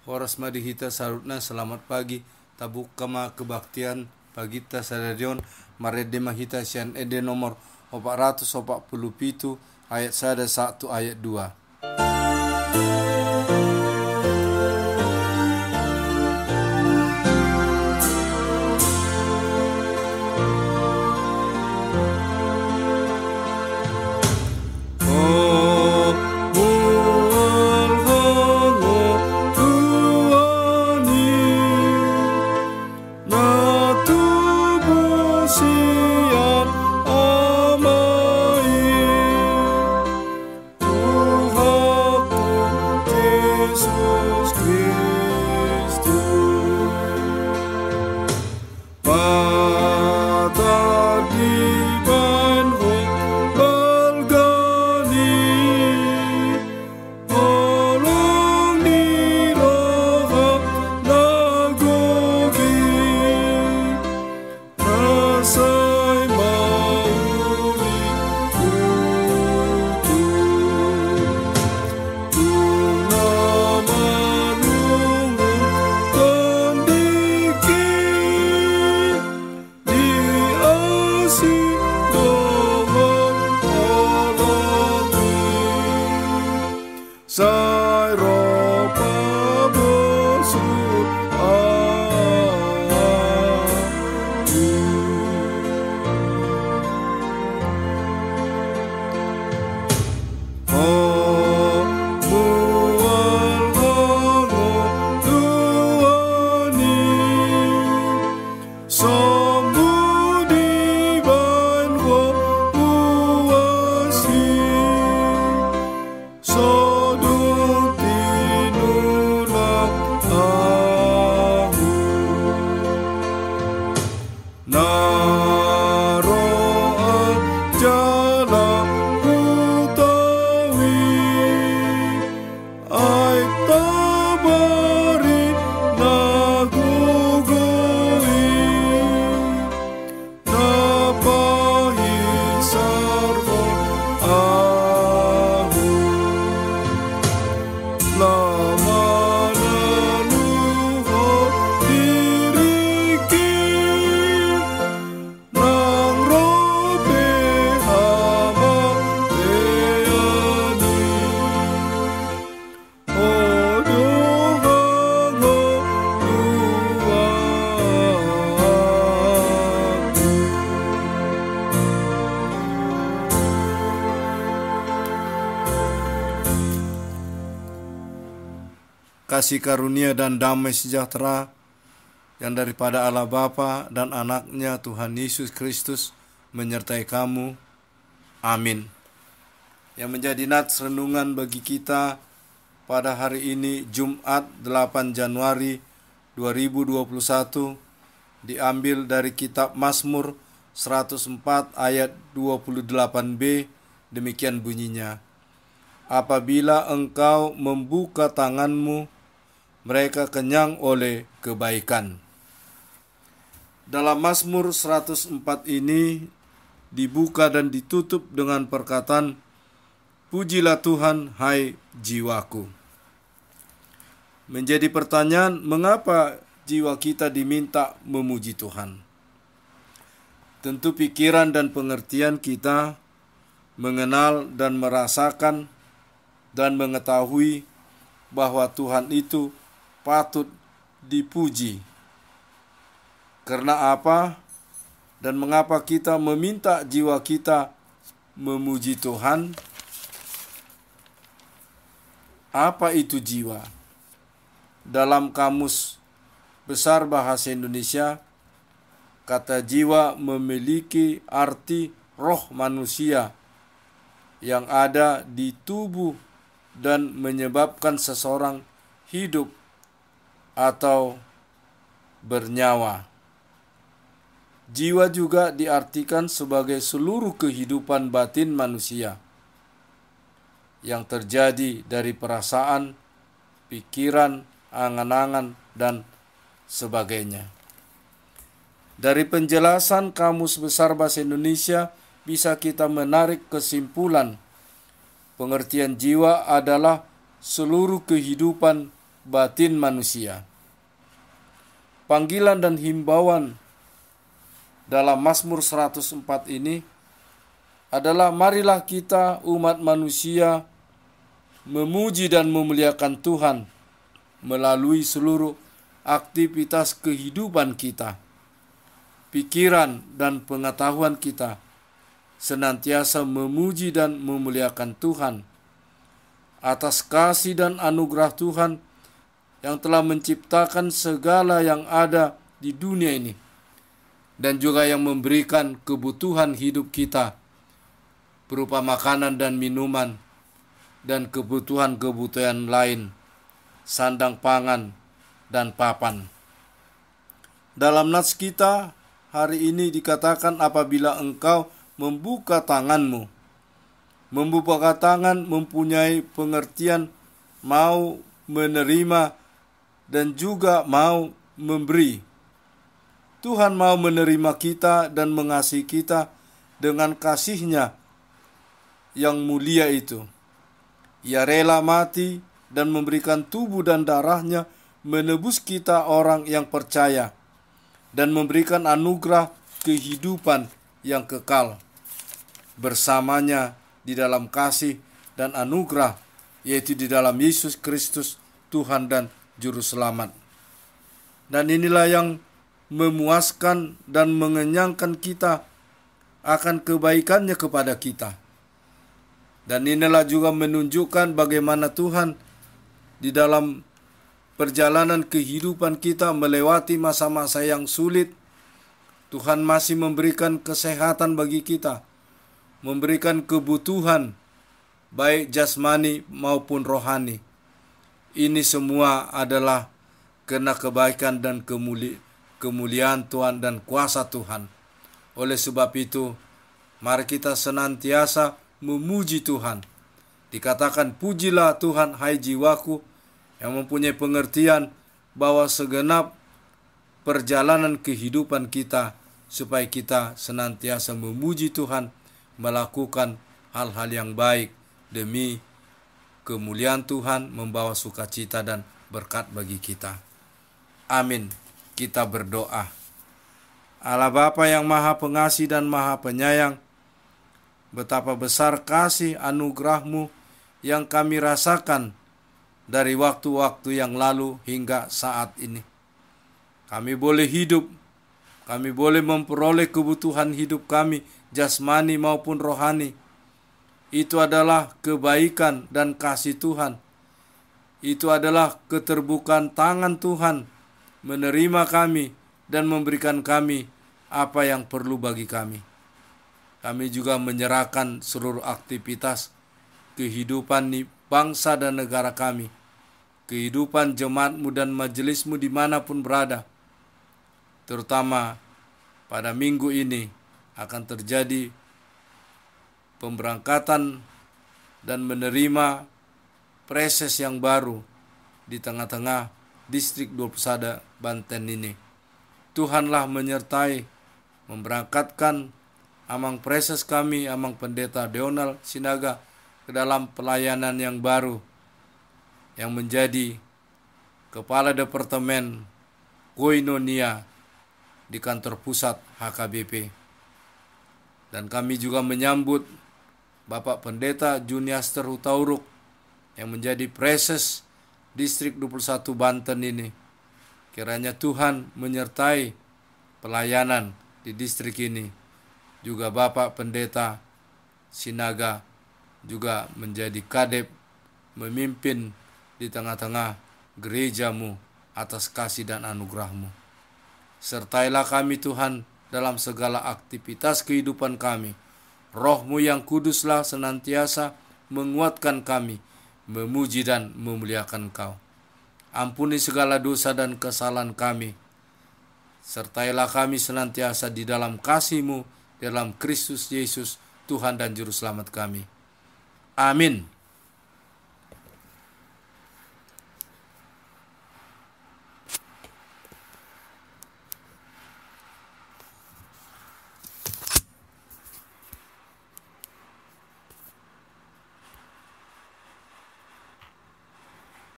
Horas madihita sarutna selamat pagi tabuk kama kebaktian pagita sadarion marede mahita sian ede nomor 447 ayat 1 ayat 2. Kasih karunia dan damai sejahtera yang daripada Allah Bapa dan anaknya Tuhan Yesus Kristus menyertai kamu. Amin. Yang menjadi nats renungan bagi kita pada hari ini Jumat 8 Januari 2021 diambil dari kitab Mazmur 104 ayat 28b, demikian bunyinya. Apabila engkau membuka tanganmu, mereka kenyang oleh kebaikan. Dalam Mazmur 104 ini dibuka dan ditutup dengan perkataan, pujilah Tuhan, hai jiwaku. Menjadi pertanyaan, mengapa jiwa kita diminta memuji Tuhan? Tentu pikiran dan pengertian kita mengenal dan merasakan dan mengetahui bahwa Tuhan itu patut dipuji. Karena apa dan mengapa kita meminta jiwa kita memuji Tuhan? Apa itu jiwa? Dalam Kamus Besar Bahasa Indonesia, kata jiwa memiliki arti roh manusia yang ada di tubuh dan menyebabkan seseorang hidup atau bernyawa. Jiwa juga diartikan sebagai seluruh kehidupan batin manusia yang terjadi dari perasaan, pikiran, angan-angan, dan sebagainya. Dari penjelasan Kamus Besar Bahasa Indonesia bisa kita menarik kesimpulan pengertian jiwa adalah seluruh kehidupan batin manusia. Panggilan dan himbauan dalam Mazmur 104 ini adalah marilah kita umat manusia memuji dan memuliakan Tuhan melalui seluruh aktivitas kehidupan kita. Pikiran dan pengetahuan kita senantiasa memuji dan memuliakan Tuhan atas kasih dan anugerah Tuhan yang telah menciptakan segala yang ada di dunia ini dan juga yang memberikan kebutuhan hidup kita berupa makanan dan minuman dan kebutuhan-kebutuhan lain, sandang pangan dan papan. Dalam nats kita hari ini dikatakan apabila engkau membuka tanganmu. Membuka tangan mempunyai pengertian mau menerima dan juga mau memberi. Tuhan mau menerima kita dan mengasihi kita dengan kasih-Nya yang mulia itu. Ia rela mati dan memberikan tubuh dan darah-Nya menebus kita orang yang percaya dan memberikan anugerah kehidupan yang kekal bersamanya di dalam kasih dan anugerah, yaitu di dalam Yesus Kristus Tuhan dan Juru Selamat. Dan inilah yang memuaskan dan mengenyangkan kita akan kebaikan-Nya kepada kita. Dan inilah juga menunjukkan bagaimana Tuhan di dalam perjalanan kehidupan kita melewati masa-masa yang sulit. Tuhan masih memberikan kesehatan bagi kita, memberikan kebutuhan baik jasmani maupun rohani. Ini semua adalah karena kebaikan dan kemuliaan Tuhan dan kuasa Tuhan. Oleh sebab itu, mari kita senantiasa memuji Tuhan. Dikatakan, pujilah Tuhan hai jiwaku, yang mempunyai pengertian bahwa segenap perjalanan kehidupan kita, supaya kita senantiasa memuji Tuhan, melakukan hal-hal yang baik demi kemuliaan Tuhan, membawa sukacita dan berkat bagi kita. Amin. Kita berdoa. Allah Bapa yang Maha Pengasih dan Maha Penyayang, betapa besar kasih anugerah-Mu yang kami rasakan dari waktu-waktu yang lalu hingga saat ini. Kami boleh hidup, kami boleh memperoleh kebutuhan hidup kami, jasmani maupun rohani. Itu adalah kebaikan dan kasih Tuhan. Itu adalah keterbukaan tangan Tuhan menerima kami dan memberikan kami apa yang perlu bagi kami. Kami juga menyerahkan seluruh aktivitas kehidupan bangsa dan negara kami, kehidupan jemaat-Mu dan majelis-Mu dimanapun berada. Terutama pada minggu ini akan terjadi pemberangkatan dan menerima preses yang baru di tengah-tengah distrik 21 Banten ini. Tuhanlah menyertai, memberangkatkan Amang Preses kami, Amang Pendeta Deonal Sinaga ke dalam pelayanan yang baru, yang menjadi Kepala Departemen Koinonia di kantor pusat HKBP. Dan kami juga menyambut Bapak Pendeta Juniaster Hutauruk yang menjadi Preses Distrik 21 Banten ini. Kiranya Tuhan menyertai pelayanan di distrik ini. Juga Bapak Pendeta Sinaga juga menjadi kadep, memimpin di tengah-tengah gereja-Mu atas kasih dan anugerah-Mu. Sertailah kami Tuhan dalam segala aktivitas kehidupan kami. Roh-Mu yang kuduslah senantiasa menguatkan kami, memuji dan memuliakan Kau. Ampuni segala dosa dan kesalahan kami. Sertailah kami senantiasa di dalam kasih-Mu, dalam Kristus Yesus, Tuhan dan Juru Selamat kami. Amin.